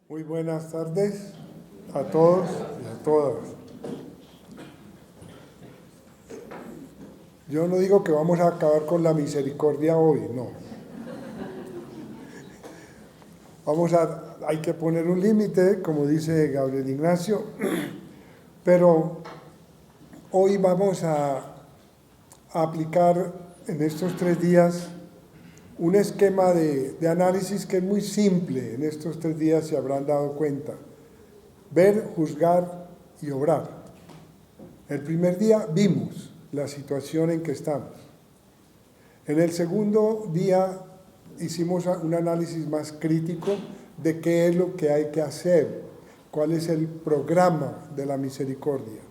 Muy buenas tardes a todos y a todas. Yo no digo que vamos a acabar con la misericordia hoy, no. Hay que poner un límite, como dice Gabriel Ignacio, pero hoy vamos a aplicar en estos 3 días un esquema de análisis que es muy simple. En estos 3 días se habrán dado cuenta: ver, juzgar y obrar. El primer día vimos la situación en que estamos. En el segundo día hicimos un análisis más crítico de qué es lo que hay que hacer, cuál es el programa de la misericordia.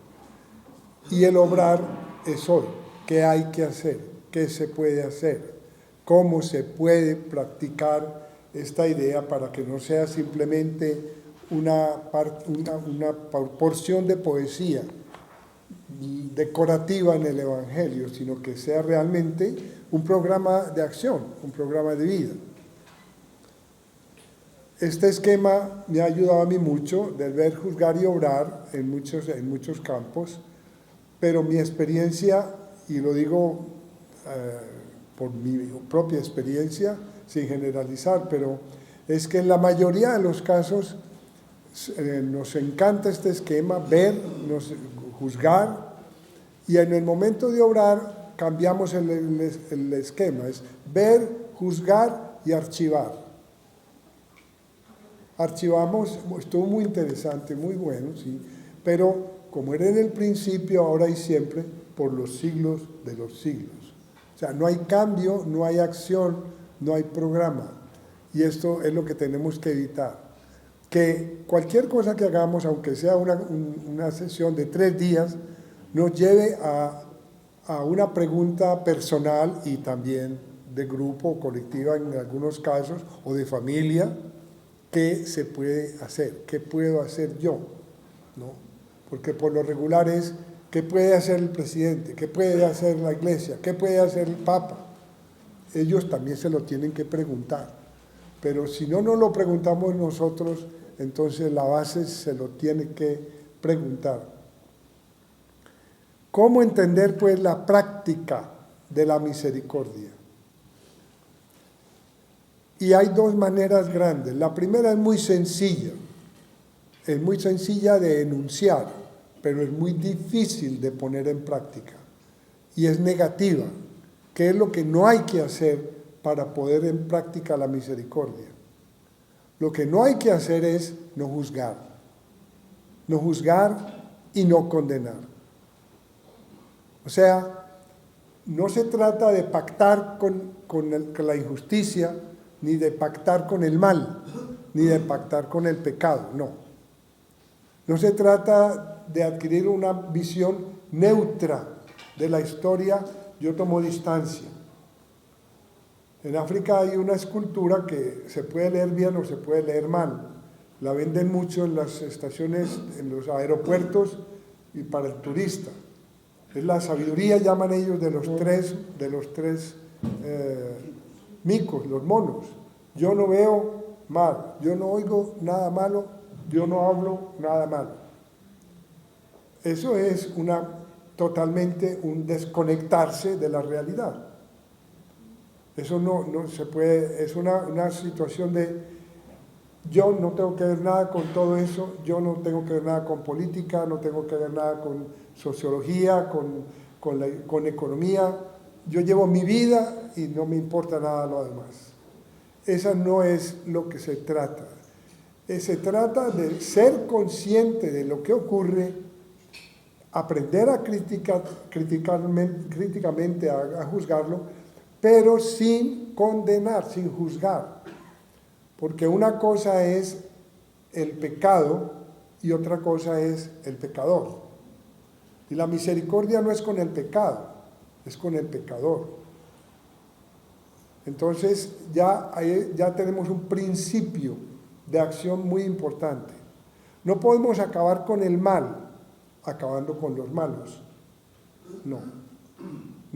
Y el obrar es hoy: qué hay que hacer, qué se puede hacer, cómo se puede practicar esta idea para que no sea simplemente una porción de poesía decorativa en el Evangelio, sino que sea realmente un programa de acción, un programa de vida. Este esquema me ha ayudado a mí mucho, del ver, juzgar y obrar en muchos campos, pero mi experiencia, y lo digo por mi propia experiencia, sin generalizar, pero es que en la mayoría de los casos nos encanta este esquema: ver, juzgar, y en el momento de obrar cambiamos el esquema, es ver, juzgar y archivar. Archivamos, estuvo muy interesante, muy bueno, sí, pero como era en el principio, ahora y siempre, por los siglos de los siglos. O sea, no hay cambio, no hay acción, no hay programa, y esto es lo que tenemos que evitar. Que cualquier cosa que hagamos, aunque sea una sesión de 3 días, nos lleve a una pregunta personal y también de grupo o colectiva en algunos casos, o de familia: ¿qué se puede hacer? ¿Qué puedo hacer yo? ¿No? Porque por lo regular es: ¿qué puede hacer el presidente? ¿Qué puede hacer la iglesia? ¿Qué puede hacer el papa? Ellos también se lo tienen que preguntar. Pero si no nos lo preguntamos nosotros, entonces la base se lo tiene que preguntar. ¿Cómo entender, pues, la práctica de la misericordia? Y hay 2 maneras grandes. La primera es muy sencilla de enunciar, pero es muy difícil de poner en práctica, y es negativa. ¿Qué es lo que no hay que hacer para poner en práctica la misericordia? Lo que no hay que hacer es no juzgar y no condenar. O sea, no se trata de pactar con la injusticia, ni de pactar con el mal, ni de pactar con el pecado, no. No se trata de adquirir una visión neutra de la historia: yo tomo distancia. En África hay una escultura que se puede leer bien o se puede leer mal. La venden mucho en las estaciones, en los aeropuertos y para el turista. Es la sabiduría, llaman ellos, de los tres micos, los monos. Yo no veo mal, yo no oigo nada malo, yo no hablo nada malo. Eso es totalmente un desconectarse de la realidad. Eso no se puede, es una situación de: yo no tengo que ver nada con todo eso, yo no tengo que ver nada con política, no tengo que ver nada con sociología, con economía. Yo llevo mi vida y no me importa nada lo demás. Esa no es lo que se trata. Se trata de ser consciente de lo que ocurre, aprender a críticamente a juzgarlo, pero sin condenar, sin juzgar. Porque una cosa es el pecado y otra cosa es el pecador. Y la misericordia no es con el pecado, es con el pecador. Entonces ya tenemos un principio de acción muy importante. No podemos acabar con el mal acabando con los malos. No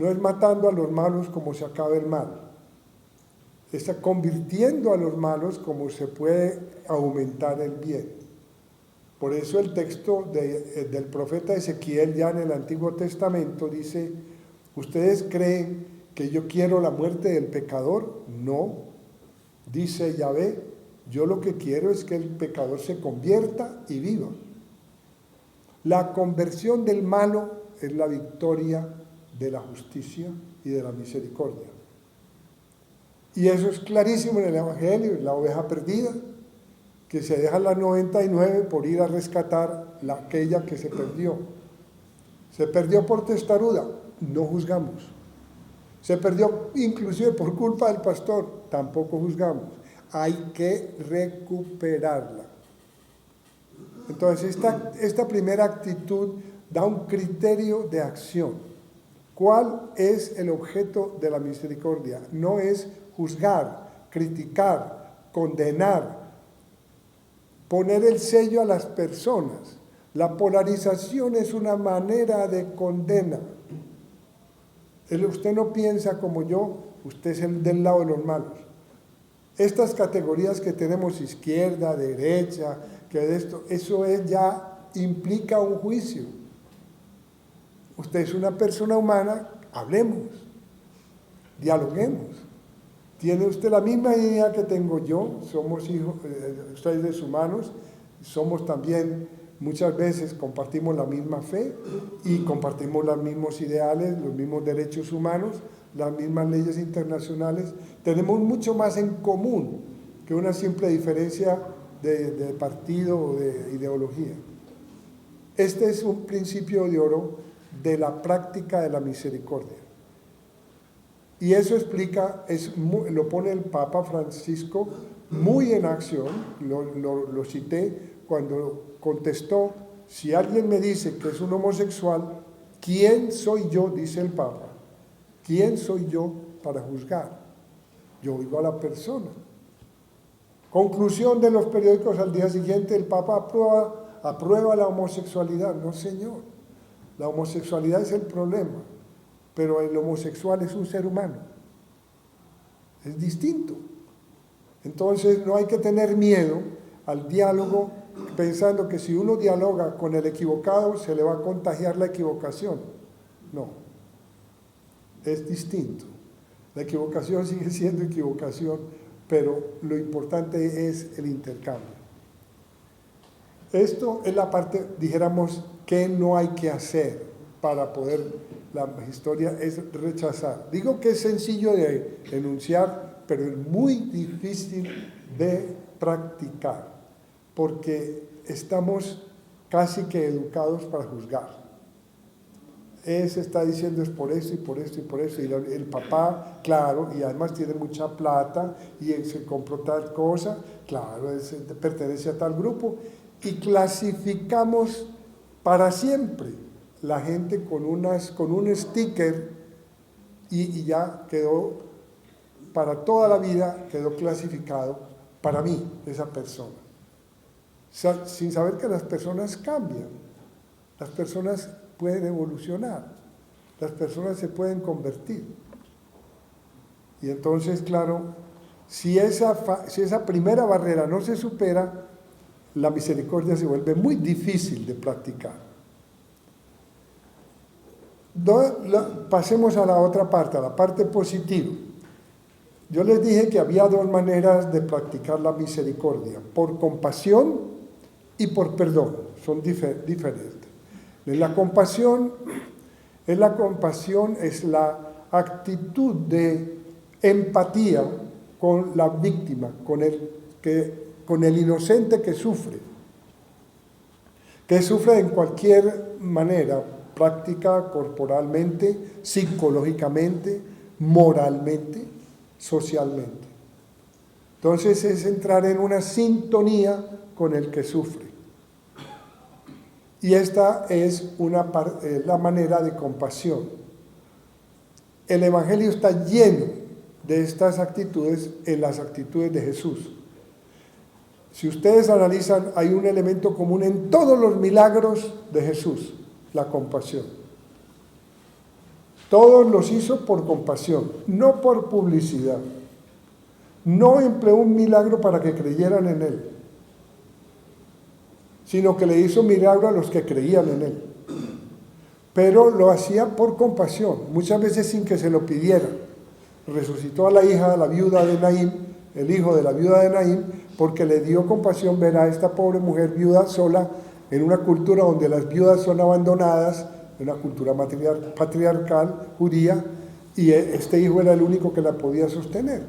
es matando a los malos como se acaba el mal. está convirtiendo a los malos como se puede aumentar el bien. Por eso el texto del profeta Ezequiel ya en el Antiguo Testamento dice: ¿ustedes creen que yo quiero la muerte del pecador? No, dice Yahvé, yo lo que quiero es que el pecador se convierta y viva. La conversión del malo es la victoria de la justicia y de la misericordia. Y eso es clarísimo en el Evangelio, la oveja perdida, que se deja las 99 por ir a rescatar aquella que se perdió. Se perdió por testaruda, no juzgamos. Se perdió inclusive por culpa del pastor, tampoco juzgamos. Hay que recuperarla. Entonces esta primera actitud da un criterio de acción. ¿Cuál es el objeto de la misericordia? No es juzgar, criticar, condenar, poner el sello a las personas. La polarización es una manera de condena. Usted no piensa como yo, usted es el del lado de los malos. Estas categorías que tenemos, izquierda, derecha, que de esto, eso ya implica un juicio. Usted es una persona humana, hablemos, dialoguemos. Tiene usted la misma idea que tengo yo, somos hijos, seres humanos, somos también, muchas veces compartimos la misma fe y compartimos los mismos ideales, los mismos derechos humanos, las mismas leyes internacionales. Tenemos mucho más en común que una simple diferencia de partido o de ideología. Este es un principio de oro de la práctica de la misericordia. Y eso explica, lo pone el Papa Francisco muy en acción, lo cité cuando contestó: si alguien me dice que es un homosexual, ¿quién soy yo? Dice el Papa. ¿Quién soy yo para juzgar? Yo oigo a la persona. Conclusión de los periódicos al día siguiente: el Papa aprueba la homosexualidad. No, señor. La homosexualidad es el problema, pero el homosexual es un ser humano. Es distinto. Entonces no hay que tener miedo al diálogo pensando que si uno dialoga con el equivocado se le va a contagiar la equivocación. No. Es distinto. La equivocación sigue siendo equivocación, pero lo importante es el intercambio. Esto es la parte, dijéramos, que no hay que hacer para poder, la historia es rechazar. Digo que es sencillo de enunciar, pero es muy difícil de practicar, porque estamos casi que educados para juzgar. Se está diciendo es por esto y por esto y por esto, y el papá, claro, y además tiene mucha plata, y se compró tal cosa, claro, pertenece a tal grupo, y clasificamos para siempre la gente con un sticker y ya quedó, para toda la vida quedó clasificado para mí, esa persona. Sin saber que las personas cambian, las personas pueden evolucionar, las personas se pueden convertir. Y entonces, claro, si esa primera barrera no se supera, la misericordia se vuelve muy difícil de practicar. Pasemos a la otra parte, a la parte positiva. Yo les dije que había dos maneras de practicar la misericordia: por compasión y por perdón. Son diferentes. La compasión es la actitud de empatía con la víctima, con el inocente que sufre en cualquier manera, práctica, corporalmente, psicológicamente, moralmente, socialmente. Entonces es entrar en una sintonía con el que sufre. Y esta es la manera de compasión. El Evangelio está lleno de estas actitudes en las actitudes de Jesús. Si ustedes analizan, hay un elemento común en todos los milagros de Jesús: la compasión. Todos los hizo por compasión, no por publicidad. no empleó un milagro para que creyeran en Él, sino que le hizo milagro a los que creían en Él. Pero lo hacía por compasión, muchas veces sin que se lo pidieran. Resucitó a la hija, a la viuda de Naín, el hijo de la viuda de Naín, porque le dio compasión ver a esta pobre mujer viuda sola en una cultura donde las viudas son abandonadas, en una cultura patriarcal judía, y este hijo era el único que la podía sostener.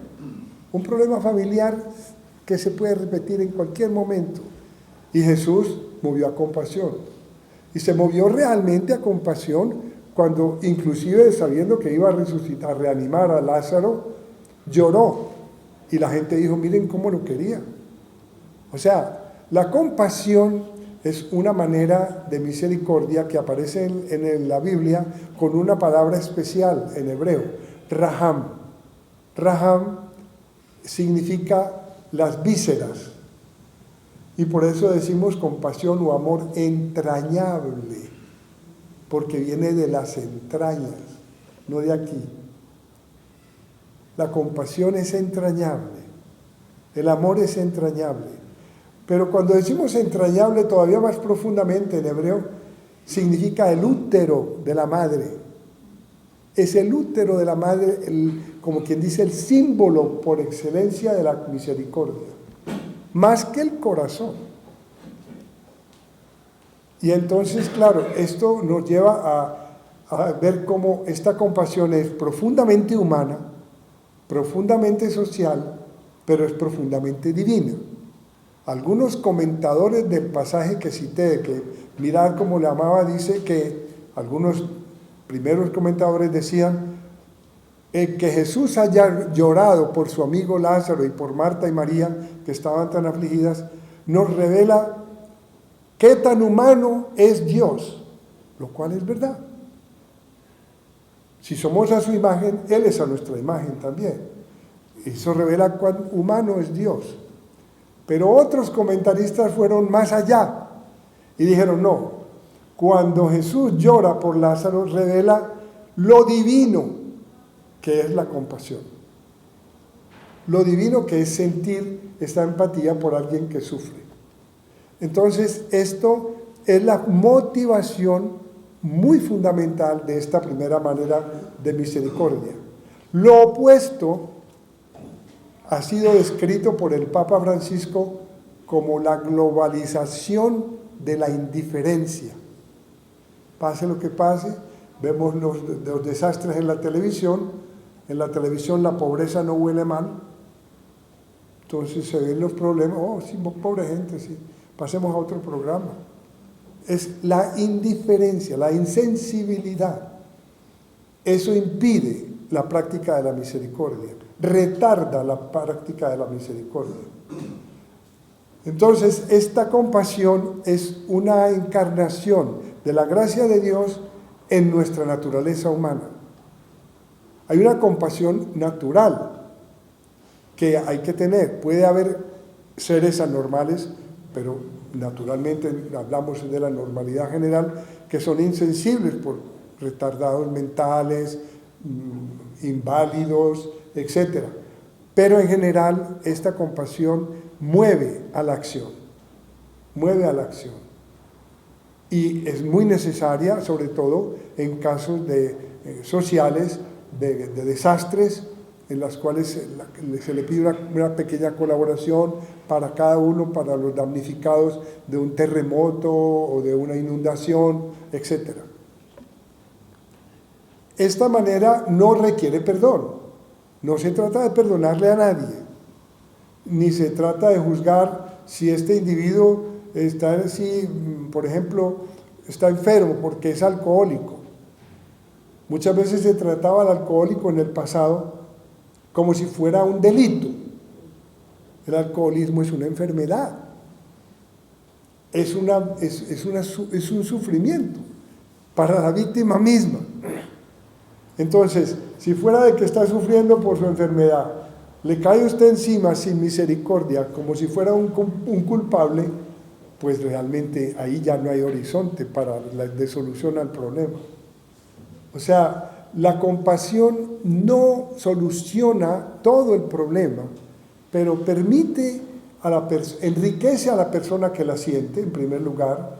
Un problema familiar que se puede repetir en cualquier momento. Y Jesús movió a compasión. Y se movió realmente a compasión cuando, inclusive sabiendo que iba a resucitar, a reanimar a Lázaro, lloró. Y la gente dijo, miren cómo lo quería. O sea, la compasión es una manera de misericordia que aparece en la Biblia con una palabra especial en hebreo, raham. Raham significa las vísceras. Y por eso decimos compasión o amor entrañable, porque viene de las entrañas, no de aquí. La compasión es entrañable, el amor es entrañable. Pero cuando decimos entrañable todavía más profundamente en hebreo, significa el útero de la madre. Es el útero de la madre, como quien dice, el símbolo por excelencia de la misericordia. Más que el corazón. Y entonces, claro, esto nos lleva a ver cómo esta compasión es profundamente humana, profundamente social, pero es profundamente divina. Algunos comentadores del pasaje que cité, que mirad cómo le amaba, dice que algunos primeros comentadores decían que Jesús haya llorado por su amigo Lázaro y por Marta y María, que estaban tan afligidas, nos revela qué tan humano es Dios, lo cual es verdad. Si somos a su imagen, Él es a nuestra imagen también. Eso revela cuán humano es Dios. Pero otros comentaristas fueron más allá y dijeron, no, cuando Jesús llora por Lázaro, revela lo divino que es la compasión. Lo divino que es sentir esta empatía por alguien que sufre. Entonces, esto es la motivación muy fundamental de esta primera manera de misericordia. Lo opuesto ha sido descrito por el Papa Francisco como la globalización de la indiferencia. Pase lo que pase, vemos los desastres en la televisión. En la televisión la pobreza no huele mal. Entonces se ven los problemas. Oh, sí, pobre gente, sí. Pasemos a otro programa. Es la indiferencia, la insensibilidad. Eso impide la práctica de la misericordia, retarda la práctica de la misericordia. Entonces, esta compasión es una encarnación de la gracia de Dios en nuestra naturaleza humana. Hay una compasión natural que hay que tener. Puede haber seres anormales, pero naturalmente hablamos de la normalidad general, que son insensibles por retardados mentales, inválidos, etc. Pero en general esta compasión mueve a la acción, y es muy necesaria, sobre todo en casos sociales, de desastres, en las cuales se le pide una pequeña colaboración para cada uno, para los damnificados de un terremoto o de una inundación, etc. Esta manera no requiere perdón. No se trata de perdonarle a nadie, ni se trata de juzgar si este individuo está así, por ejemplo, está enfermo porque es alcohólico. Muchas veces se trataba al alcohólico en el pasado como si fuera un delito. El alcoholismo es una enfermedad, es un sufrimiento para la víctima misma. Entonces, si fuera de que está sufriendo por su enfermedad, le cae usted encima sin misericordia, como si fuera un culpable, pues realmente ahí ya no hay horizonte de solución al problema. O sea, la compasión no soluciona todo el problema, pero permite enriquece a la persona que la siente, en primer lugar,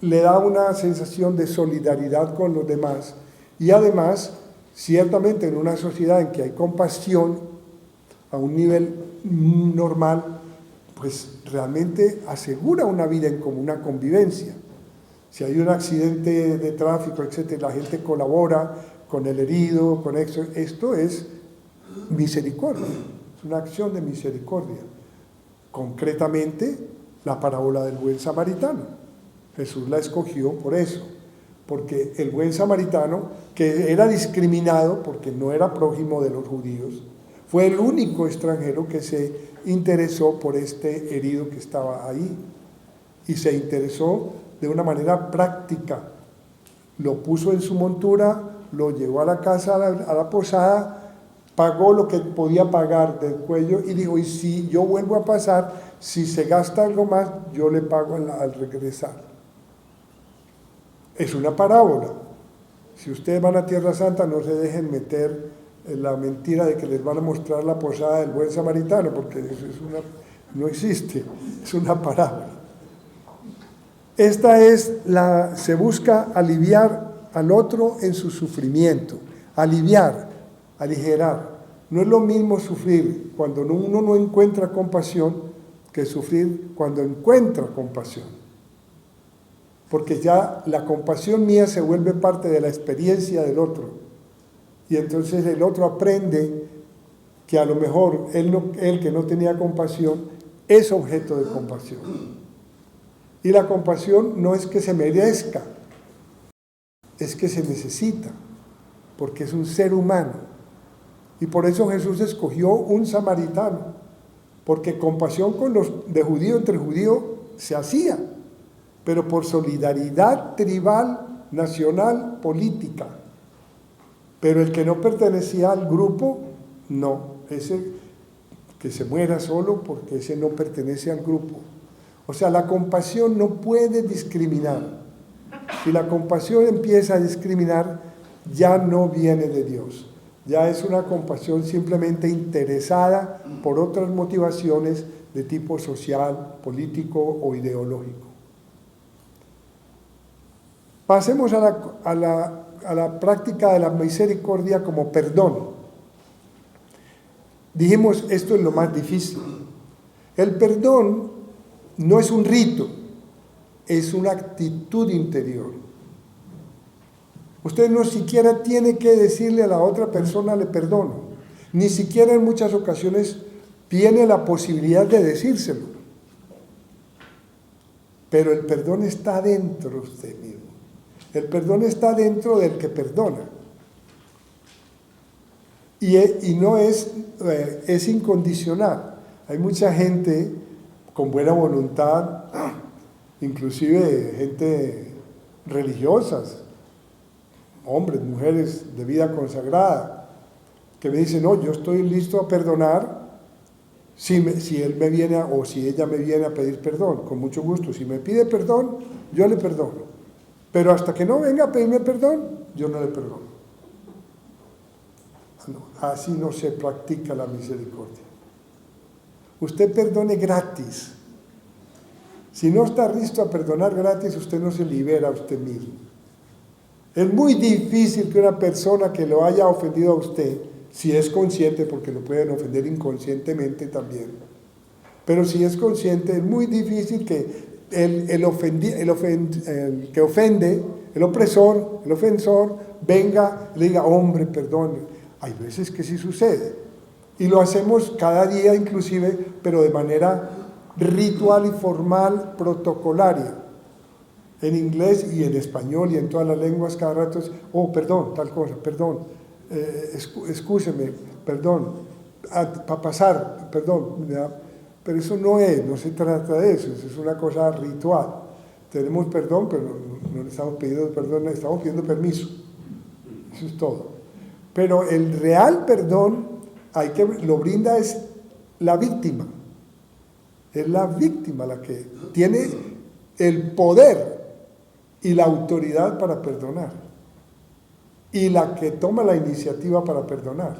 le da una sensación de solidaridad con los demás y además, ciertamente en una sociedad en que hay compasión a un nivel normal, pues realmente asegura una vida en común, una convivencia. Si hay un accidente de tráfico, etcétera, la gente colabora con el herido, con esto. Esto es misericordia, es una acción de misericordia. Concretamente, la parábola del buen samaritano. Jesús la escogió por eso, porque el buen samaritano, que era discriminado porque no era prójimo de los judíos, fue el único extranjero que se interesó por este herido que estaba ahí, y se interesó de una manera práctica. Lo puso en su montura, lo llevó a la casa, a la posada, pagó lo que podía pagar del cuello y dijo, y si yo vuelvo a pasar, si se gasta algo más, yo le pago al regresar. Es una parábola. Si ustedes van a Tierra Santa, no se dejen meter en la mentira de que les van a mostrar la posada del buen samaritano, porque eso no existe, es una parábola. Se busca aliviar al otro en su sufrimiento, aliviar, aligerar. No es lo mismo sufrir cuando uno no encuentra compasión que sufrir cuando encuentra compasión. Porque ya la compasión mía se vuelve parte de la experiencia del otro. Y entonces el otro aprende que a lo mejor él que no tenía compasión es objeto de compasión. Y la compasión no es que se merezca, es que se necesita, porque es un ser humano. Y por eso Jesús escogió un samaritano, porque compasión con los de judío entre judío se hacía, pero por solidaridad tribal, nacional, política. Pero el que no pertenecía al grupo, no, ese que se muera solo porque ese no pertenece al grupo. O sea, la compasión no puede discriminar. Si la compasión empieza a discriminar, ya no viene de Dios. Ya es una compasión simplemente interesada por otras motivaciones de tipo social, político o ideológico. Pasemos a la práctica de la misericordia como perdón. Dijimos, esto es lo más difícil. El perdón no es un rito, es una actitud interior. Usted no siquiera tiene que decirle a la otra persona le perdono, ni siquiera en muchas ocasiones tiene la posibilidad de decírselo. Pero el perdón está dentro de usted mismo. El perdón está dentro del que perdona. Y no es incondicional. Hay mucha gente con buena voluntad, inclusive gente religiosas, hombres, mujeres de vida consagrada, que me dicen, no, yo estoy listo a perdonar si él me viene o si ella me viene a pedir perdón, con mucho gusto. Si me pide perdón, yo le perdono. Pero hasta que no venga a pedirme perdón, yo no le perdono. No, así no se practica la misericordia. Usted perdone gratis. Si no está listo a perdonar gratis, usted no se libera a usted mismo. Es muy difícil que una persona que lo haya ofendido a usted, si es consciente, porque lo pueden ofender inconscientemente también, pero si es consciente, es muy difícil que el que ofende, el opresor, el ofensor, venga y le diga, hombre, perdón. Hay veces que sí sucede. Y lo hacemos cada día inclusive, pero de manera ritual y formal, protocolaria. En inglés y en español y en todas las lenguas cada rato es, oh, perdón, tal cosa, perdón, excúseme, perdón, para pasar, perdón. Pero eso no se trata de eso, es una cosa ritual. Tenemos perdón, pero no le estamos pidiendo perdón, le estamos pidiendo permiso. Eso es todo. Pero el real perdón lo brinda es la víctima. Es la víctima la que tiene el poder y la autoridad para perdonar. Y la que toma la iniciativa para perdonar.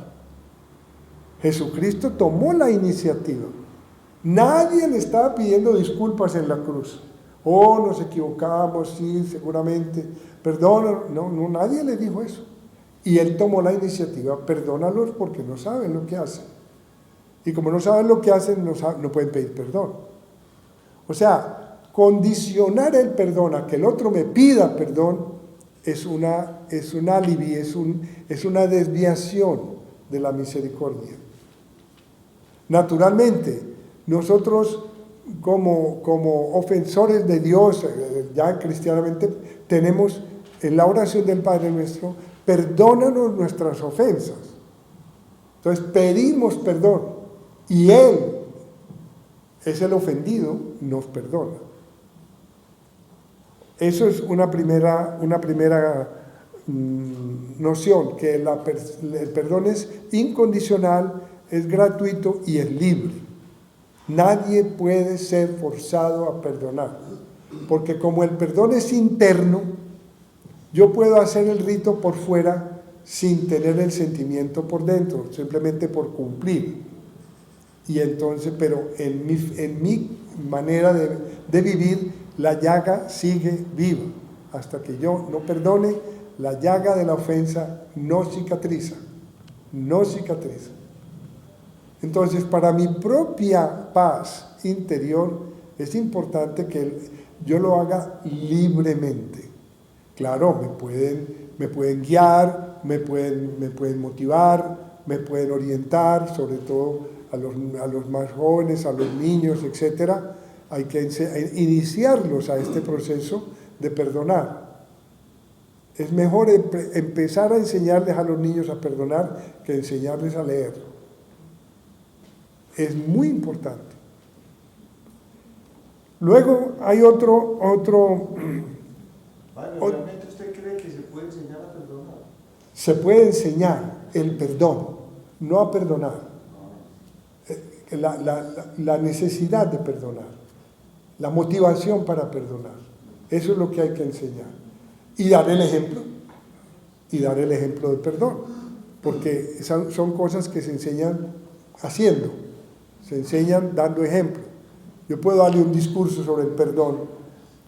Jesucristo tomó la iniciativa. Nadie le estaba pidiendo disculpas en la cruz. Oh, nos equivocamos, sí, seguramente. Perdona, no, nadie le dijo eso. Y él tomó la iniciativa, perdónalos porque no saben lo que hacen. Y como no saben lo que hacen, no pueden pedir perdón. O sea, condicionar el perdón a que el otro me pida perdón es un alibi, es una desviación de la misericordia. Naturalmente, nosotros como ofensores de Dios, ya cristianamente, tenemos en la oración del Padre Nuestro, perdónanos nuestras ofensas. Entonces pedimos perdón y Él es el ofendido, nos perdona. Eso es una primera noción, que el perdón es incondicional, es gratuito y es libre. Nadie puede ser forzado a perdonar, porque como el perdón es interno, yo puedo hacer el rito por fuera sin tener el sentimiento por dentro, simplemente por cumplir. Y entonces, pero en mi manera de vivir, la llaga sigue viva. Hasta que yo no perdone, la llaga de la ofensa no cicatriza. No cicatriza. Entonces, para mi propia paz interior, es importante que yo lo haga libremente. Claro, me pueden guiar, me pueden motivar, me pueden orientar, sobre todo a los más jóvenes, a los niños, etc. Hay que iniciarlos a este proceso de perdonar. Es mejor empezar a enseñarles a los niños a perdonar que enseñarles a leer. Es muy importante. Luego hay otro. ¿Realmente usted cree que se puede enseñar a perdonar? Se puede enseñar el perdón, no a perdonar. La necesidad de perdonar, la motivación para perdonar. Eso es lo que hay que enseñar. Y dar el ejemplo. Y dar el ejemplo de perdón. Porque son cosas que se enseñan haciendo. Se enseñan dando ejemplo. Yo puedo darle un discurso sobre el perdón.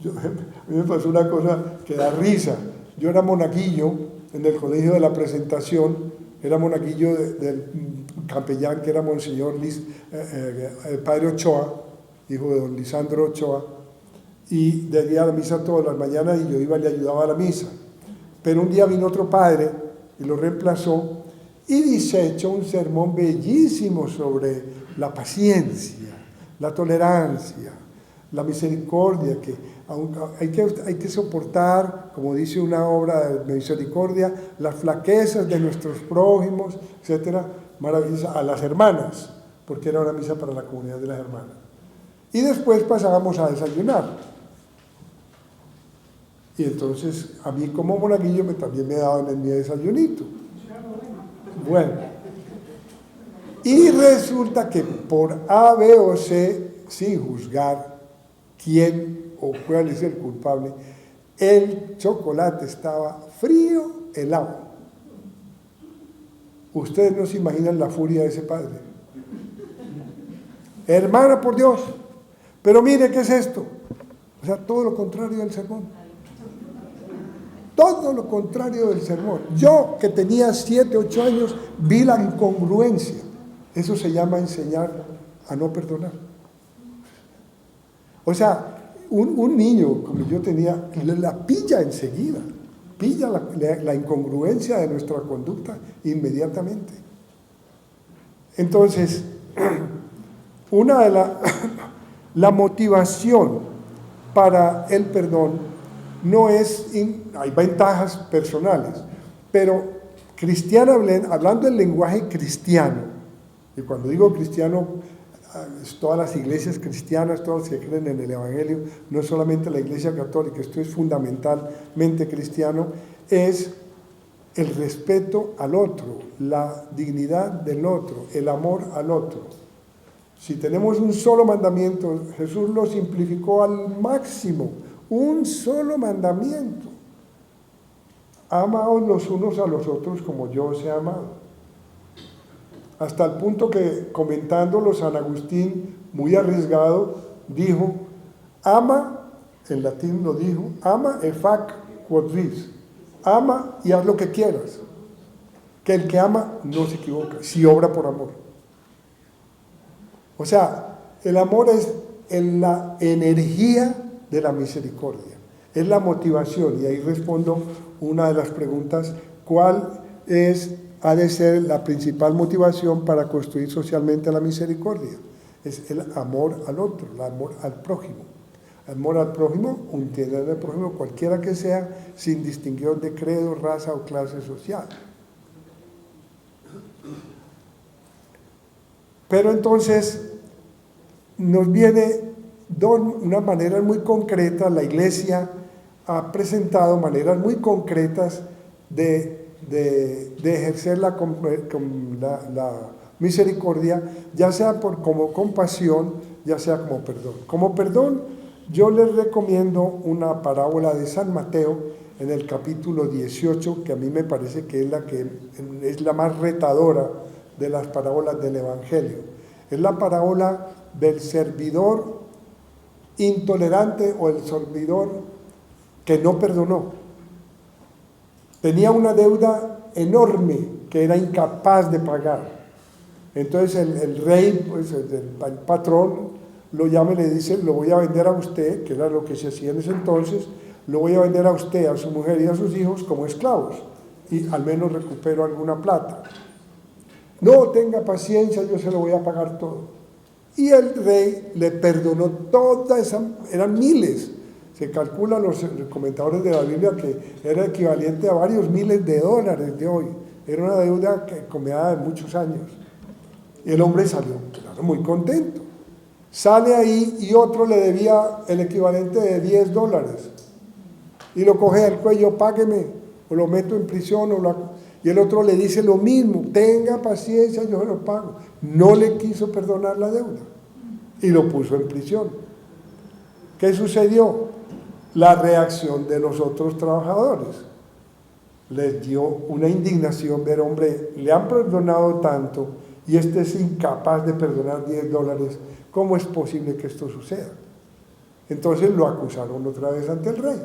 A mí me pasó una cosa que da risa. Yo era monaguillo en el colegio de la Presentación, era monaguillo del capellán que era Monseñor el padre Ochoa, hijo de don Lisandro Ochoa, y debía a la misa todas las mañanas y yo iba y le ayudaba a la misa. Pero un día vino otro padre y lo reemplazó y se echó un sermón bellísimo sobre la paciencia, la tolerancia, la misericordia, que hay que soportar, como dice una obra de misericordia, las flaquezas de nuestros prójimos, etcétera, maravillosa, a las hermanas, porque era una misa para la comunidad de las hermanas. Y después pasábamos a desayunar. Y entonces, a mí como monaguillo también me daban el mi desayunito. Bueno. Y resulta que por A, B o C, sin juzgar quién o cuál es el culpable, el chocolate estaba frío, helado. Ustedes no se imaginan la furia de ese padre. Hermana, por Dios, pero mire, ¿qué es esto? O sea, todo lo contrario del sermón. Todo lo contrario del sermón. Yo, que tenía 7, 8 años, vi la incongruencia. Eso se llama enseñar a no perdonar. O sea, un niño como yo tenía, la pilla enseguida, pilla la incongruencia de nuestra conducta inmediatamente. Entonces, una de la motivación para el perdón no es, hay ventajas personales, pero hablando del lenguaje cristiano, y cuando digo cristiano, todas las iglesias cristianas, todos los que creen en el Evangelio, no solamente la Iglesia Católica, esto es fundamentalmente cristiano, es el respeto al otro, la dignidad del otro, el amor al otro. Si tenemos un solo mandamiento, Jesús lo simplificó al máximo, un solo mandamiento. Amaos los unos a los otros como yo os he amado. hasta el punto que, comentándolo, San Agustín, muy arriesgado, dijo, ama, en latín lo dijo, ama e fac quod vis, ama y haz lo que quieras, que el que ama no se equivoca, si obra por amor. O sea, el amor es la energía de la misericordia, es la motivación, y ahí respondo una de las preguntas, ¿cuál ha de ser la principal motivación para construir socialmente la misericordia? Es el amor al otro, el amor al prójimo. Amor al prójimo, entender al prójimo cualquiera que sea, sin distinción de credo, raza o clase social. Pero entonces nos viene una manera muy concreta, la Iglesia ha presentado maneras muy concretas de ejercer la misericordia, ya sea como compasión, ya sea como perdón. Como perdón, yo les recomiendo una parábola de San Mateo en el capítulo 18, que a mí me parece que es la más retadora de las parábolas del Evangelio. Es la parábola del servidor intolerante o el servidor que no perdonó. Tenía una deuda enorme que era incapaz de pagar. Entonces el rey, pues el patrón, lo llama y le dice, lo voy a vender a usted, que era lo que se hacía en ese entonces, lo voy a vender a usted, a su mujer y a sus hijos como esclavos, y al menos recupero alguna plata. No, tenga paciencia, yo se lo voy a pagar todo. Y el rey le perdonó toda esa, eran miles. Se calcula los comentadores de la Biblia que era equivalente a varios miles de dólares de hoy. Era una deuda que acumulaba de muchos años. Y el hombre salió, claro, muy contento. Sale ahí y otro le debía el equivalente de $10. Y lo coge al cuello, págueme, o lo meto en prisión, y el otro le dice lo mismo, tenga paciencia, yo se lo pago. No le quiso perdonar la deuda y lo puso en prisión. ¿Qué sucedió? La reacción de los otros trabajadores les dio una indignación ver, hombre, le han perdonado tanto y este es incapaz de perdonar $10. ¿Cómo es posible que esto suceda? Entonces lo acusaron otra vez ante el rey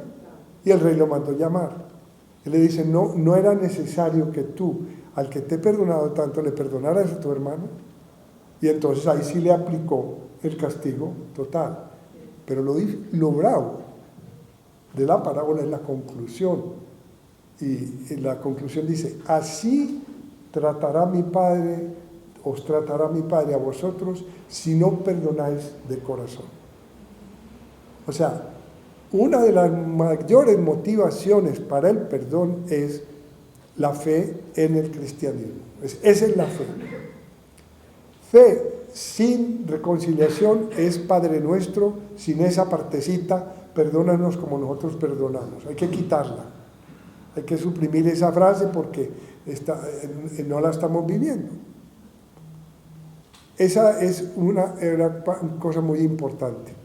y el rey lo mandó llamar. Él le dice, no era necesario que tú, al que te he perdonado tanto, le perdonaras a tu hermano. Y entonces ahí sí le aplicó el castigo total. Pero lo bravo de la parábola es la conclusión. Y la conclusión dice, así tratará mi Padre, os tratará mi Padre a vosotros si no perdonáis de corazón. O sea, una de las mayores motivaciones para el perdón es la fe en el cristianismo. Esa es la fe. Fe sin reconciliación es Padre Nuestro, sin esa partecita, perdónanos como nosotros perdonamos. Hay que quitarla. Hay que suprimir esa frase porque no la estamos viviendo. Esa es una cosa muy importante.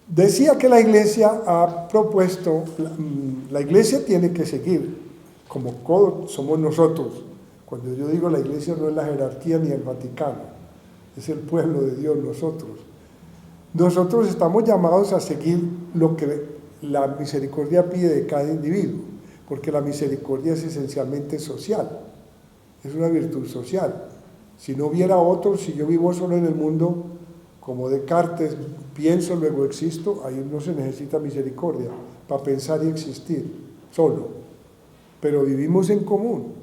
Decía que la Iglesia ha propuesto, la Iglesia tiene que seguir, como somos nosotros. Cuando yo digo la Iglesia no es la jerarquía ni el Vaticano, es el pueblo de Dios, nosotros. Nosotros estamos llamados a seguir lo que la misericordia pide de cada individuo, porque la misericordia es esencialmente social, es una virtud social. Si no hubiera otro, si yo vivo solo en el mundo, como Descartes, pienso, luego existo, ahí no se necesita misericordia para pensar y existir, solo. Pero vivimos en común.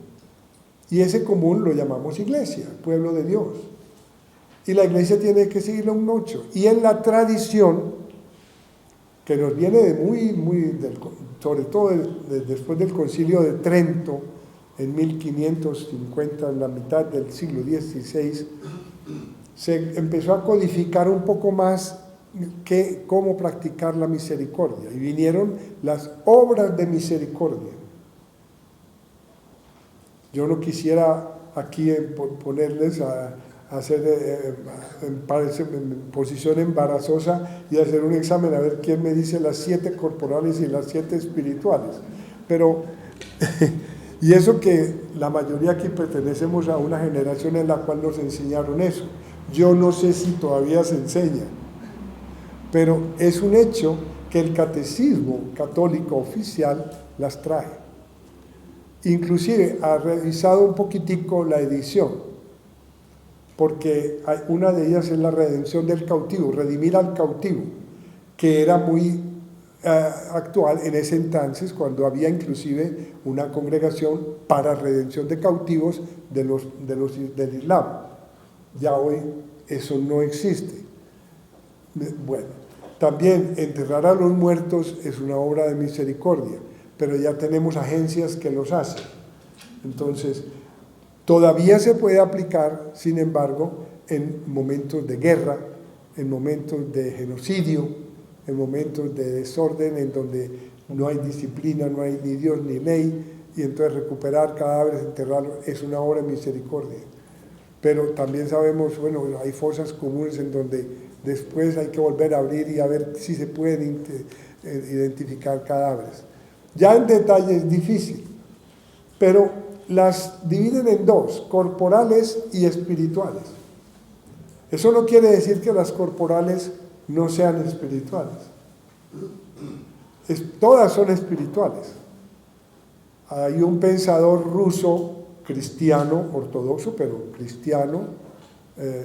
Y ese común lo llamamos iglesia, pueblo de Dios. Y la iglesia tiene que seguirlo mucho. Y en la tradición, que nos viene de sobre todo después del Concilio de Trento, en 1550, en la mitad del siglo XVI, se empezó a codificar un poco más cómo practicar la misericordia. Y vinieron las obras de misericordia. Yo no quisiera aquí ponerles a hacer en posición embarazosa y hacer un examen a ver quién me dice las 7 corporales y las 7 espirituales. Pero, y eso que la mayoría aquí pertenecemos a una generación en la cual nos enseñaron eso. Yo no sé si todavía se enseña, pero es un hecho que el catecismo católico oficial las trae. Inclusive ha revisado un poquitico la edición, porque una de ellas es la redención del cautivo, redimir al cautivo, que era muy actual en ese entonces, cuando había inclusive una congregación para redención de cautivos del Islam. Ya hoy eso no existe. Bueno, también enterrar a los muertos es una obra de misericordia, pero ya tenemos agencias que los hacen. Entonces, todavía se puede aplicar, sin embargo, en momentos de guerra, en momentos de genocidio, en momentos de desorden, en donde no hay disciplina, no hay ni Dios ni ley, y entonces recuperar cadáveres, enterrarlos, es una obra de misericordia. Pero también sabemos, bueno, hay fosas comunes en donde después hay que volver a abrir y a ver si se pueden identificar cadáveres. Ya en detalle es difícil, pero las dividen en dos, corporales y espirituales. Eso no quiere decir que las corporales no sean espirituales. Todas son espirituales. Hay un pensador ruso, cristiano, ortodoxo, pero cristiano,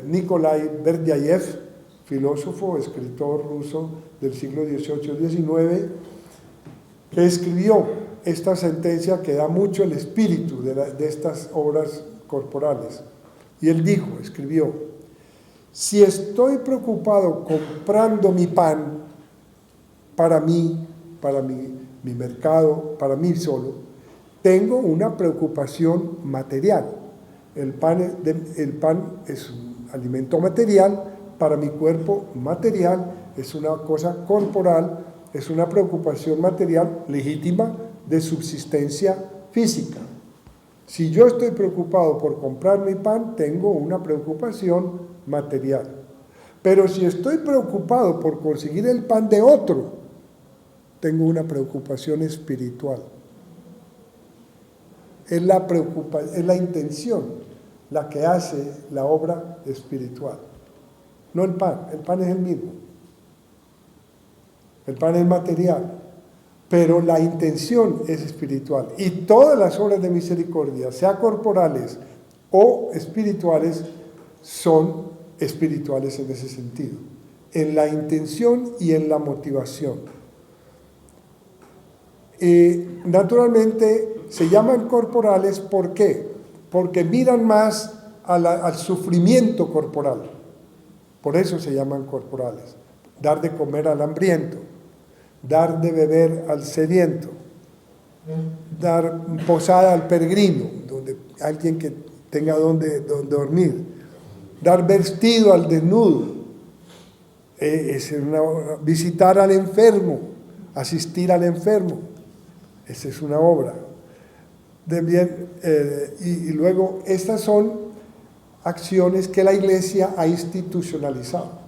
Nikolai Berdyaev, filósofo, escritor ruso del siglo XVIII-XIX, que escribió esta sentencia que da mucho el espíritu de estas obras corporales. Y él escribió: si estoy preocupado comprando mi pan para mí, mi mercado, para mí solo, tengo una preocupación material. El pan es un alimento material, para mi cuerpo material, es una cosa corporal, es una preocupación material legítima de subsistencia física. Si yo estoy preocupado por comprar mi pan, tengo una preocupación material. Pero si estoy preocupado por conseguir el pan de otro, tengo una preocupación espiritual. Es la intención la que hace la obra espiritual. No el pan es el mismo. El pan es material, pero la intención es espiritual. Y todas las obras de misericordia, sea corporales o espirituales, son espirituales en ese sentido, en la intención y en la motivación. Naturalmente se llaman corporales, ¿por qué? Porque miran más al sufrimiento corporal. Por eso se llaman corporales. Dar de comer al hambriento, dar de beber al sediento, dar posada al peregrino, donde alguien que tenga donde dormir, dar vestido al desnudo, visitar al enfermo, asistir al enfermo, esa es una obra. Y luego estas son acciones que la Iglesia ha institucionalizado.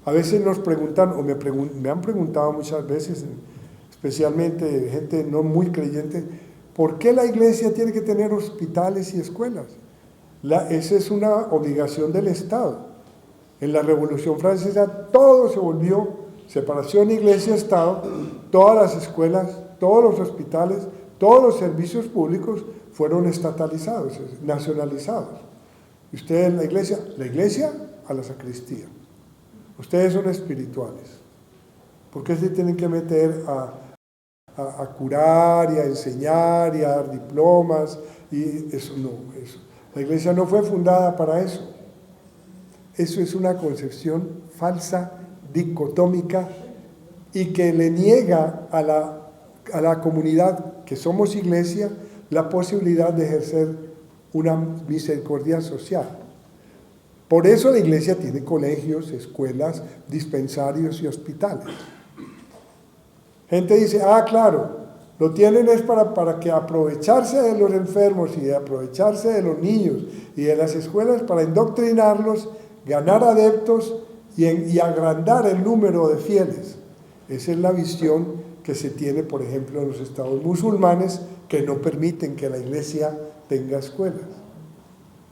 A veces nos preguntan, o me han preguntado muchas veces, especialmente gente no muy creyente, ¿por qué la Iglesia tiene que tener hospitales y escuelas? Esa es una obligación del Estado. En la Revolución Francesa todo se volvió separación Iglesia-Estado, todas las escuelas, todos los hospitales, todos los servicios públicos fueron estatalizados, nacionalizados. Y ustedes, la Iglesia a la sacristía. Ustedes son espirituales. ¿Por qué se tienen que meter a curar y a enseñar y a dar diplomas? Y eso no, eso. La Iglesia no fue fundada para eso. Eso es una concepción falsa, dicotómica, y que le niega a la comunidad que somos Iglesia la posibilidad de ejercer una misericordia social. Por eso la Iglesia tiene colegios, escuelas, dispensarios y hospitales. Gente dice, claro, lo tienen es para que aprovecharse de los enfermos y de aprovecharse de los niños y de las escuelas para indoctrinarlos, ganar adeptos y agrandar el número de fieles. Esa es la visión que se tiene, por ejemplo, en los estados musulmanes, que no permiten que la iglesia tenga escuelas,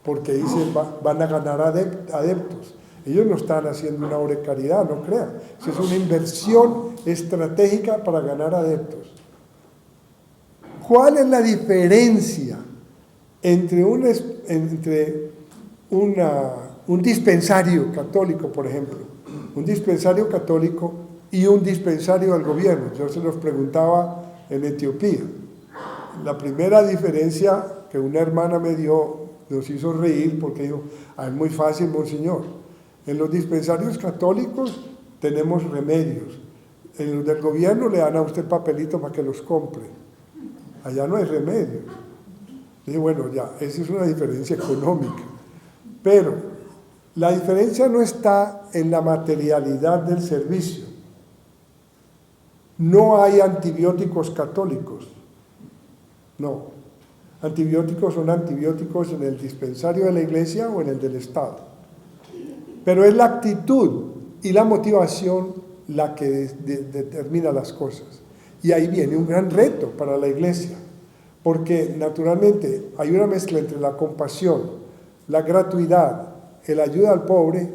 porque dicen van a ganar adeptos. Ellos no están haciendo una obra de caridad, no crean. Eso es una inversión estratégica para ganar adeptos. ¿Cuál es la diferencia entre un dispensario católico, por ejemplo? Un dispensario católico y un dispensario del gobierno. Yo se los preguntaba en Etiopía. La primera diferencia que una hermana me dio, nos hizo reír porque dijo, es muy fácil, monseñor. En los dispensarios católicos tenemos remedios. En los del gobierno le dan a usted papelito para que los compre. Allá no hay remedios. Dije, bueno, ya, esa es una diferencia económica. Pero la diferencia no está en la materialidad del servicio. No hay antibióticos católicos. No. Antibióticos son antibióticos en el dispensario de la iglesia o en el del Estado. Pero es la actitud y la motivación la que determina las cosas. Y ahí viene un gran reto para la iglesia, porque naturalmente hay una mezcla entre la compasión, la gratuidad, el ayuda al pobre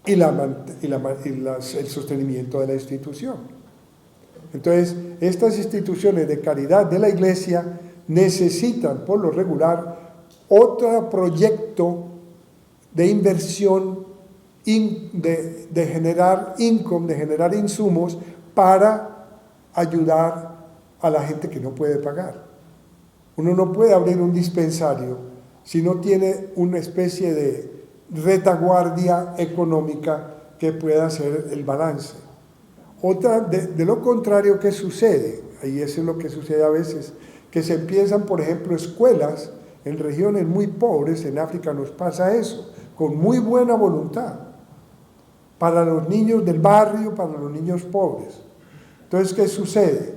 y el sostenimiento de la institución. Entonces, estas instituciones de caridad de la iglesia necesitan, por lo regular, otro proyecto de inversión, de generar income, de generar insumos para ayudar a la gente que no puede pagar. Uno no puede abrir un dispensario si no tiene una especie de retaguardia económica que pueda hacer el balance. Otra, de lo contrario, ¿qué sucede? Y eso es lo que sucede a veces, que se empiezan, por ejemplo, escuelas en regiones muy pobres, en África nos pasa eso, con muy buena voluntad, para los niños del barrio, para los niños pobres. Entonces, ¿qué sucede?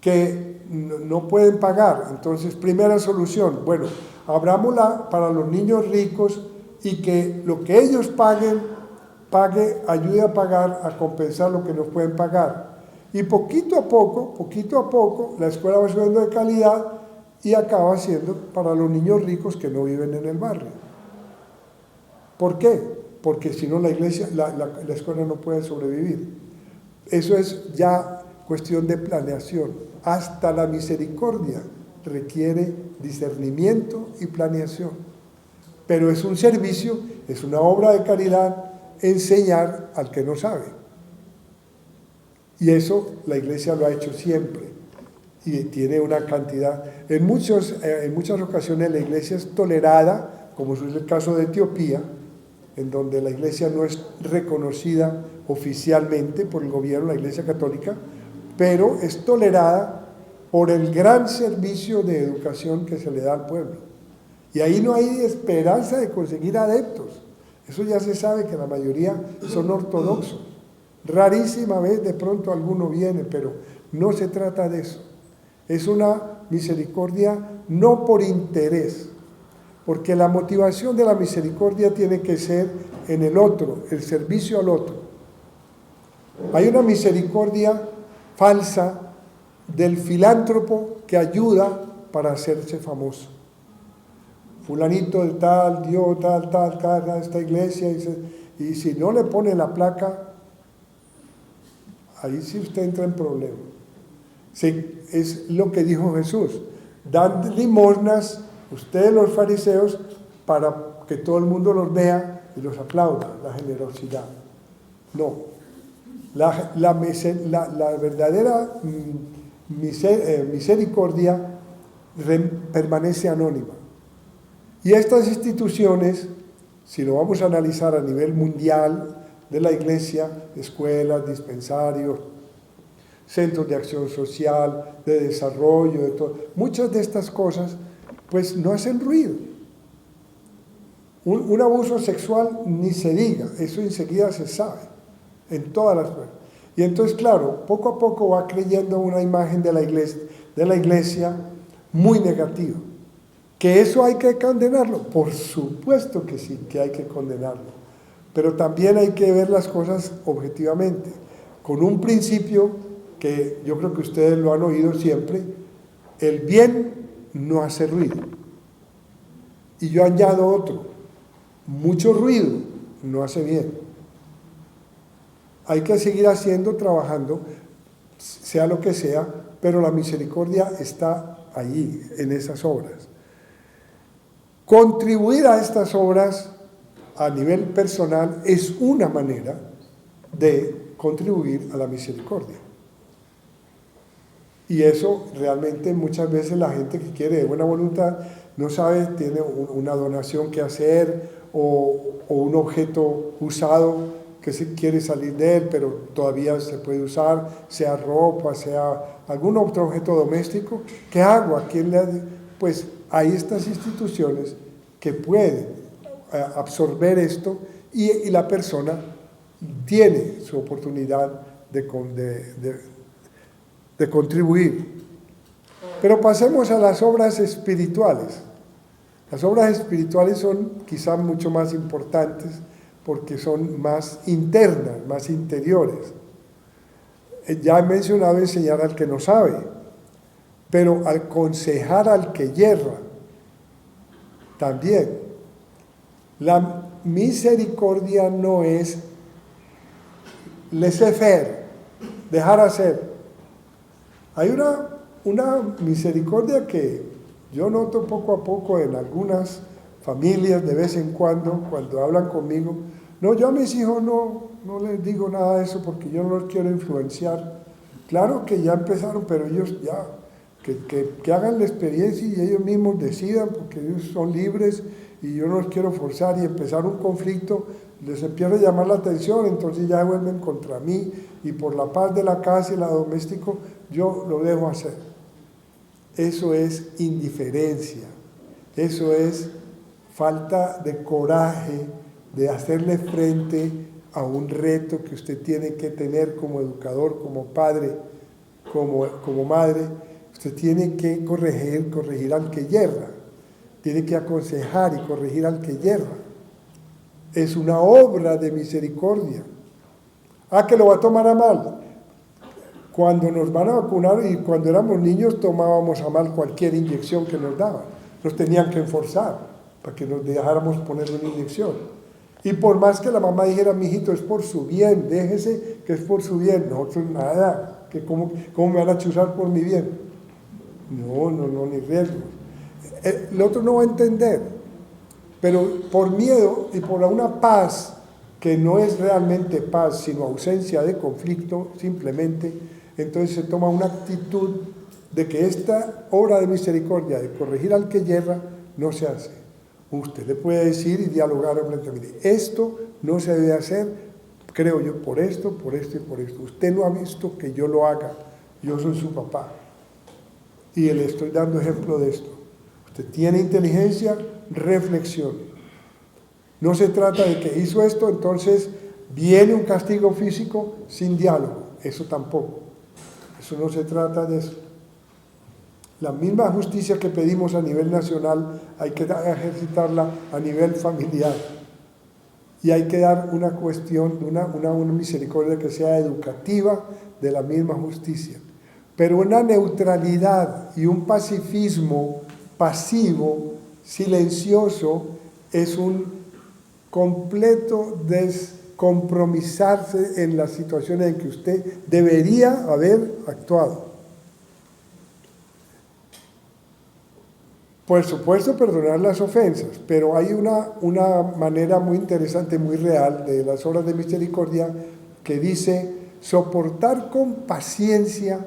Que no pueden pagar. Entonces, primera solución, bueno, abrámosla para los niños ricos y que lo que ellos ayude a pagar, a compensar lo que no pueden pagar. Y poquito a poco, la escuela va subiendo de calidad y acaba siendo para los niños ricos que no viven en el barrio. ¿Por qué? Porque si no la iglesia, la escuela no puede sobrevivir. Eso es ya cuestión de planeación. Hasta la misericordia requiere discernimiento y planeación. Pero es un servicio, es una obra de caridad, enseñar al que no sabe. Y eso la iglesia lo ha hecho siempre. Y tiene una cantidad. En muchas ocasiones la iglesia es tolerada, como es el caso de Etiopía, en donde la iglesia no es reconocida oficialmente por el gobierno, la iglesia católica, pero es tolerada por el gran servicio de educación que se le da al pueblo. Y ahí no hay esperanza de conseguir adeptos. Eso ya se sabe que la mayoría son ortodoxos. Rarísima vez de pronto alguno viene, pero no se trata de eso. Es una misericordia no por interés, porque la motivación de la misericordia tiene que ser en el otro, el servicio al otro. Hay una misericordia falsa del filántropo que ayuda para hacerse famoso. Fulanito del tal, dio tal, a esta iglesia, y si no le pone la placa, ahí sí usted entra en problema. Sí, es lo que dijo Jesús: dan limosnas ustedes los fariseos para que todo el mundo los vea y los aplauda, la generosidad. No, la verdadera misericordia permanece anónima. Y estas instituciones, si lo vamos a analizar a nivel mundial de la iglesia, escuelas, dispensarios, centros de acción social, de desarrollo, de todo, muchas de estas cosas pues no hacen ruido. Un abuso sexual ni se diga, eso enseguida se sabe, en todas las cosas. Y entonces, claro, poco a poco va creyendo una imagen de la iglesia muy negativa. ¿Que eso hay que condenarlo? Por supuesto que sí, que hay que condenarlo. Pero también hay que ver las cosas objetivamente, con un principio que yo creo que ustedes lo han oído siempre: el bien no hace ruido. Y yo añado otro: mucho ruido no hace bien. Hay que seguir haciendo, trabajando, sea lo que sea, pero la misericordia está allí, en esas obras. Contribuir a estas obras a nivel personal es una manera de contribuir a la misericordia. Y eso realmente muchas veces la gente que quiere de buena voluntad no sabe, tiene una donación que hacer o un objeto usado que se quiere salir de él, pero todavía se puede usar, sea ropa, sea algún otro objeto doméstico. ¿Qué hago? ¿A quién le...? Pues hay estas instituciones que pueden absorber esto y la persona tiene su oportunidad de contribuir. Pero pasemos a las obras espirituales. Las obras espirituales son quizá mucho más importantes porque son más internas, más interiores. Ya he mencionado enseñar al que no sabe, pero aconsejar al que yerra también. La misericordia no es laissez-faire, dejar hacer. Hay una misericordia que yo noto poco a poco en algunas familias de vez en cuando hablan conmigo. No, yo a mis hijos no les digo nada de eso porque yo no los quiero influenciar. Claro que ya empezaron, pero ellos ya, que hagan la experiencia y ellos mismos decidan, porque ellos son libres y yo no los quiero forzar, y empezar un conflicto les empieza a llamar la atención, entonces ya vuelven contra mí, y por la paz de la casa y la doméstico yo lo dejo hacer. Eso es indiferencia, eso es falta de coraje de hacerle frente a un reto que usted tiene que tener como educador, como padre, como madre. Usted tiene que corregir al que yerra, tiene que aconsejar y corregir al que yerra. Es una obra de misericordia. Que lo va a tomar a mal. Cuando nos van a vacunar y cuando éramos niños tomábamos a mal cualquier inyección que nos daban. Nos tenían que forzar para que nos dejáramos poner una inyección. Y por más que la mamá dijera: mijito, es por su bien, déjese que es por su bien. Nosotros nada, que cómo me van a chuzar por mi bien. No, ni riesgo. El otro no va a entender, pero por miedo y por una paz que no es realmente paz, sino ausencia de conflicto, simplemente, entonces se toma una actitud de que esta obra de misericordia, de corregir al que yerra, no se hace. Usted le puede decir y dialogar ampliamente: esto no se debe hacer, creo yo, por esto y por esto. Usted no ha visto que yo lo haga, yo soy su papá. Y le estoy dando ejemplo de esto. Usted tiene inteligencia, reflexione. No se trata de que hizo esto, entonces viene un castigo físico sin diálogo. Eso tampoco. Eso no se trata de eso. La misma justicia que pedimos a nivel nacional hay que ejercitarla a nivel familiar. Y hay que dar una misericordia que sea educativa de la misma justicia. Pero una neutralidad y un pacifismo pasivo, silencioso, es un completo descompromisarse en las situaciones en que usted debería haber actuado. Por supuesto, perdonar las ofensas, pero hay una manera muy interesante, muy real de las obras de misericordia que dice: soportar con paciencia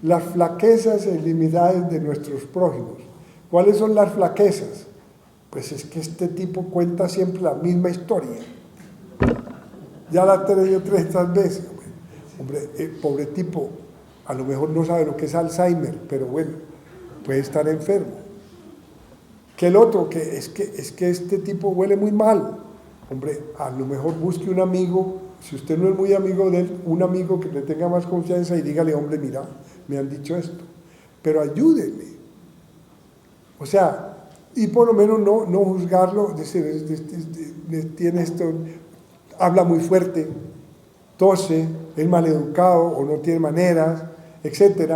las flaquezas e ilimicidades de nuestros prójimos. ¿Cuáles son las flaquezas? Pues es que este tipo cuenta siempre la misma historia. Ya la he tenido 300 veces. Hombre, pobre tipo, a lo mejor no sabe lo que es Alzheimer, pero bueno, puede estar enfermo. Que el otro, que es que este tipo huele muy mal. Hombre, a lo mejor busque un amigo, si usted no es muy amigo de él, un amigo que le tenga más confianza y dígale: hombre, mira, me han dicho esto, pero ayúdeme. O sea, y por lo menos no juzgarlo, tiene esto, habla muy fuerte, tose, es maleducado o no tiene maneras, etc.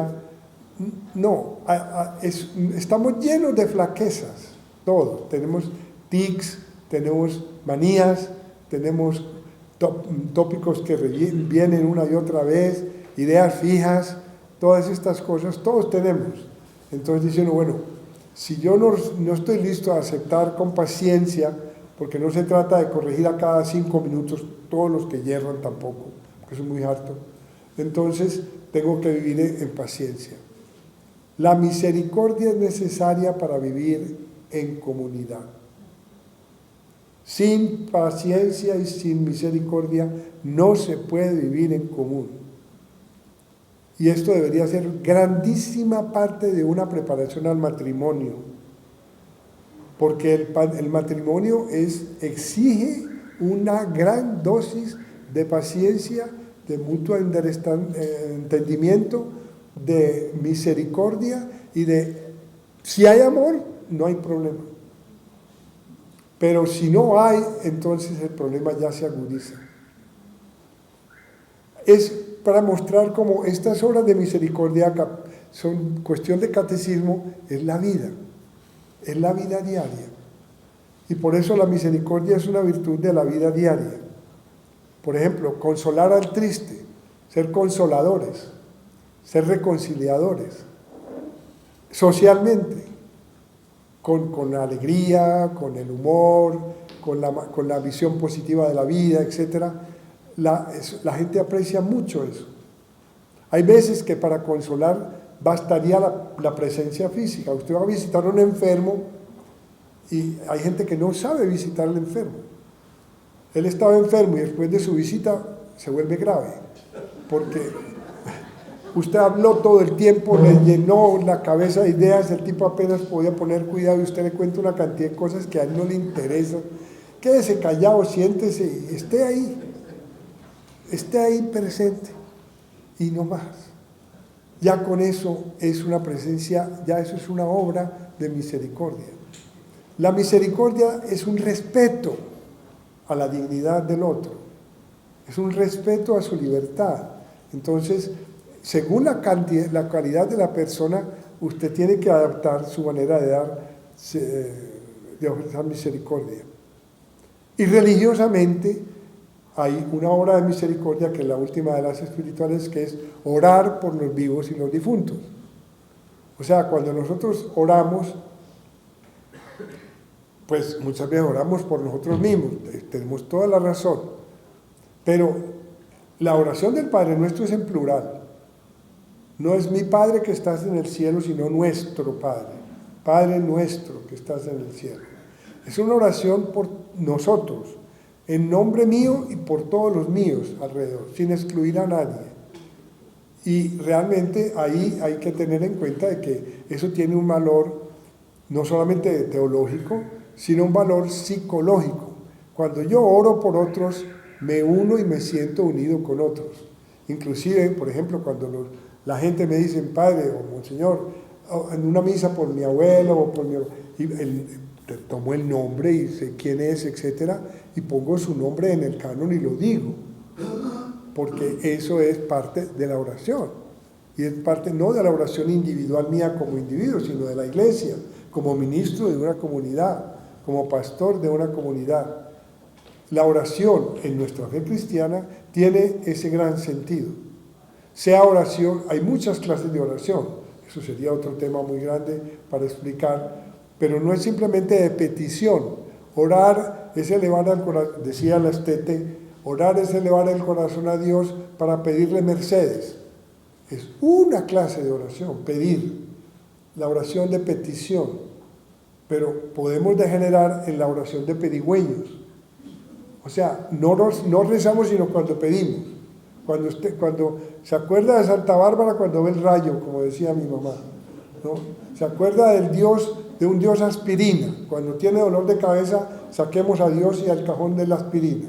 No, estamos llenos de flaquezas, todos. Tenemos tics, tenemos manías, tenemos tópicos que vienen una y otra vez, ideas fijas, todas estas cosas, todos tenemos. Entonces dice uno, bueno, si yo no estoy listo a aceptar con paciencia, porque no se trata de corregir a cada 5 minutos todos los que yerran tampoco, porque eso es muy harto, entonces tengo que vivir en paciencia. La misericordia es necesaria para vivir en comunidad. Sin paciencia y sin misericordia no se puede vivir en común. Y esto debería ser grandísima parte de una preparación al matrimonio, porque el matrimonio exige una gran dosis de paciencia, de mutuo entendimiento, de misericordia y si hay amor, no hay problema. Pero si no hay, entonces el problema ya se agudiza. Es para mostrar cómo estas obras de misericordia son cuestión de catecismo, es la vida diaria. Y por eso la misericordia es una virtud de la vida diaria. Por ejemplo, consolar al triste, ser consoladores, ser reconciliadores, socialmente, con la alegría, con el humor, con la visión positiva de la vida, etc. La gente aprecia mucho eso. Hay veces que para consolar bastaría la presencia física. Usted va a visitar a un enfermo y hay gente que no sabe visitar al enfermo. Él estaba enfermo y después de su visita se vuelve grave, porque usted habló todo el tiempo, le llenó la cabeza de ideas, el tipo apenas podía poner cuidado y usted le cuenta una cantidad de cosas que a él no le interesan. Quédese callado, siéntese y esté ahí presente y no más. Ya con eso es una presencia, ya eso es una obra de misericordia. La misericordia es un respeto a la dignidad del otro, es un respeto a su libertad. Entonces, según la calidad de la persona, usted tiene que adaptar su manera de ofrecer misericordia. Y religiosamente hay una obra de misericordia que es la última de las espirituales, que es orar por los vivos y los difuntos. O sea, cuando nosotros oramos, pues muchas veces oramos por nosotros mismos, tenemos toda la razón, pero la oración del Padre Nuestro es en plural. No es mi Padre que estás en el cielo, sino nuestro Padre, Padre nuestro que estás en el cielo. Es una oración por nosotros, en nombre mío y por todos los míos alrededor, sin excluir a nadie. Y realmente ahí hay que tener en cuenta de que eso tiene un valor no solamente teológico, sino un valor psicológico. Cuando yo oro por otros, me uno y me siento unido con otros. Inclusive, por ejemplo, cuando la gente me dice, Padre o Monseñor, en una misa por mi abuelo o por mi abuelo, y tomo el nombre y sé quién es, etcétera, y pongo su nombre en el canon y lo digo, porque eso es parte de la oración, y es parte no de la oración individual mía como individuo, sino de la iglesia, como ministro de una comunidad, como pastor de una comunidad. La oración en nuestra fe cristiana tiene ese gran sentido. Sea oración, hay muchas clases de oración, eso sería otro tema muy grande para explicar, pero no es simplemente de petición. Orar es elevar al corazón, decía la estete, orar es elevar el corazón a Dios para pedirle mercedes. Es una clase de oración, pedir, la oración de petición. Pero podemos degenerar en la oración de pedigüeños. O sea, no rezamos sino cuando pedimos. Cuando se acuerda de Santa Bárbara cuando ve el rayo, como decía mi mamá, ¿no? Se acuerda de un Dios aspirina. Cuando tiene dolor de cabeza, saquemos a Dios y al cajón de la aspirina.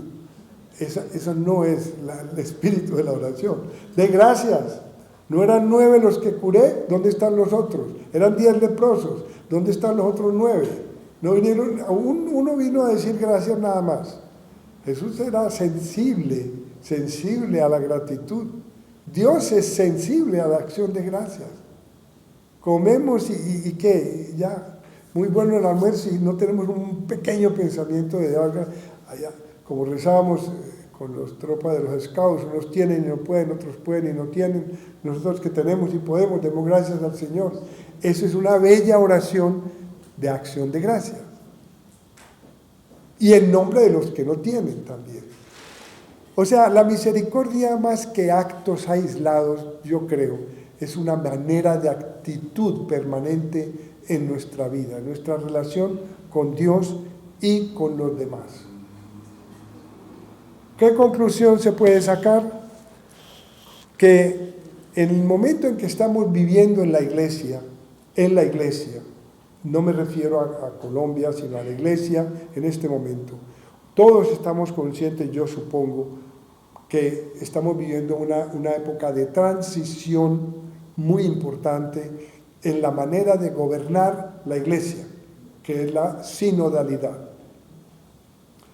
Eso no es el espíritu de la oración. De gracias. No eran 9 los que curé, ¿dónde están los otros? Eran 10 leprosos, ¿dónde están los otros 9? No vinieron, uno vino a decir gracias nada más. Jesús era sensible sensible a la gratitud. Dios es sensible a la acción de gracias. Comemos y ¿qué? Ya, muy bueno el almuerzo y no tenemos un pequeño pensamiento de allá, como rezábamos con las tropas de los scouts, unos tienen y no pueden, otros pueden y no tienen, nosotros que tenemos y podemos, demos gracias al Señor. Eso es una bella oración de acción de gracias. Y en nombre de los que no tienen también. O sea, la misericordia más que actos aislados, yo creo, es una manera de actitud permanente en nuestra vida, en nuestra relación con Dios y con los demás. ¿Qué conclusión se puede sacar? Que en el momento en que estamos viviendo en la iglesia, no me refiero a Colombia, sino a la iglesia en este momento, todos estamos conscientes, yo supongo, que estamos viviendo una época de transición muy importante en la manera de gobernar la iglesia, que es la sinodalidad.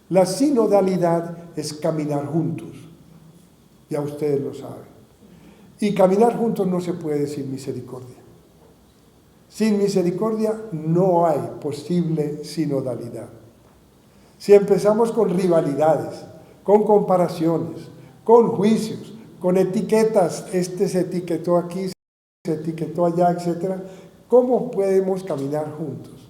La sinodalidad es caminar juntos, ya ustedes lo saben. Y caminar juntos no se puede sin misericordia. Sin misericordia no hay posible sinodalidad. Si empezamos con rivalidades, con comparaciones, con juicios, con etiquetas, este se etiquetó aquí, se etiquetó allá, etc., ¿cómo podemos caminar juntos?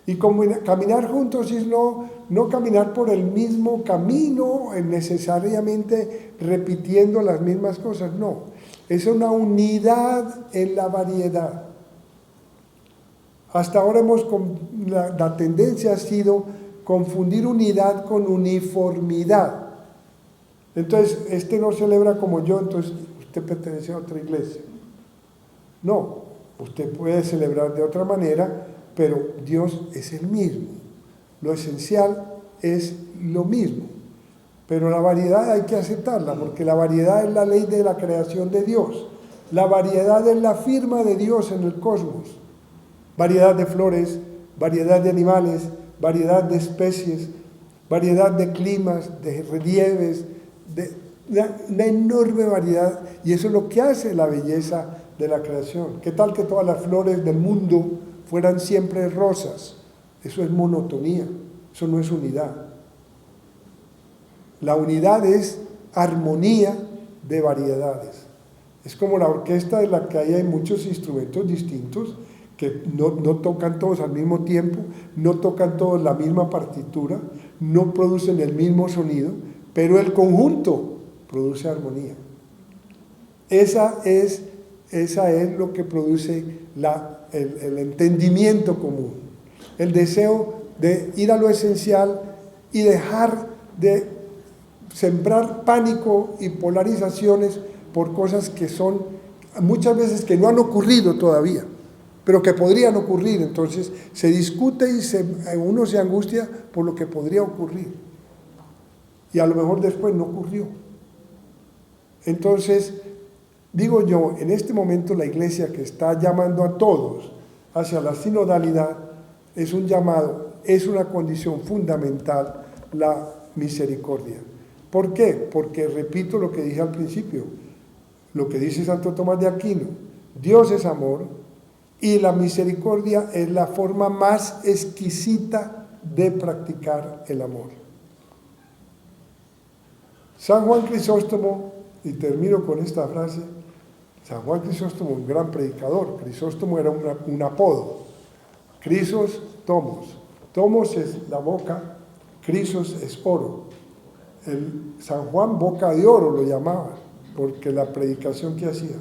Y caminar juntos es no caminar por el mismo camino, necesariamente repitiendo las mismas cosas, no. Es una unidad en la variedad. Hasta ahora la tendencia ha sido confundir unidad con uniformidad. Entonces, este no celebra como yo, entonces usted pertenece a otra iglesia. No, usted puede celebrar de otra manera, pero Dios es el mismo. Lo esencial es lo mismo. Pero la variedad hay que aceptarla, porque la variedad es la ley de la creación de Dios. La variedad es la firma de Dios en el cosmos. Variedad de flores, variedad de animales, variedad de especies, variedad de climas, de relieves, una enorme variedad, y eso es lo que hace la belleza de la creación. ¿Qué tal que todas las flores del mundo fueran siempre rosas? Eso es monotonía, eso no es unidad. La unidad es armonía de variedades. Es como la orquesta de la que hay muchos instrumentos distintos que no tocan todos al mismo tiempo, no tocan todos la misma partitura, no producen el mismo sonido, pero el conjunto produce armonía. Esa es lo que produce el entendimiento común, el deseo de ir a lo esencial y dejar de sembrar pánico y polarizaciones por cosas que son muchas veces que no han ocurrido todavía, pero que podrían ocurrir. Entonces se discute y uno se angustia por lo que podría ocurrir. Y a lo mejor después no ocurrió. Entonces, digo yo, en este momento la iglesia que está llamando a todos hacia la sinodalidad es un llamado, es una condición fundamental, la misericordia. ¿Por qué? Porque repito lo que dije al principio, lo que dice Santo Tomás de Aquino, Dios es amor y la misericordia es la forma más exquisita de practicar el amor. San Juan Crisóstomo, y termino con esta frase, San Juan Crisóstomo, un gran predicador, Crisóstomo era un apodo, Crisos, tomos, tomos es la boca, Crisos es oro, San Juan boca de oro lo llamaba, porque la predicación que hacía,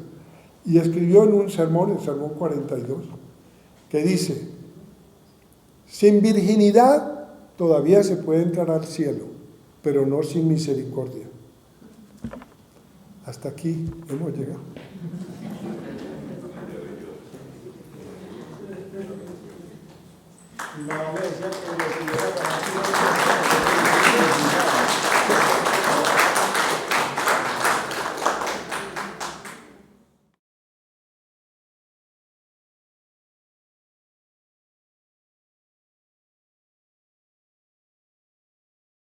y escribió en un sermón, el sermón 42, que dice, sin virginidad todavía se puede entrar al cielo, pero no sin misericordia. Hasta aquí hemos llegado. La iglesia que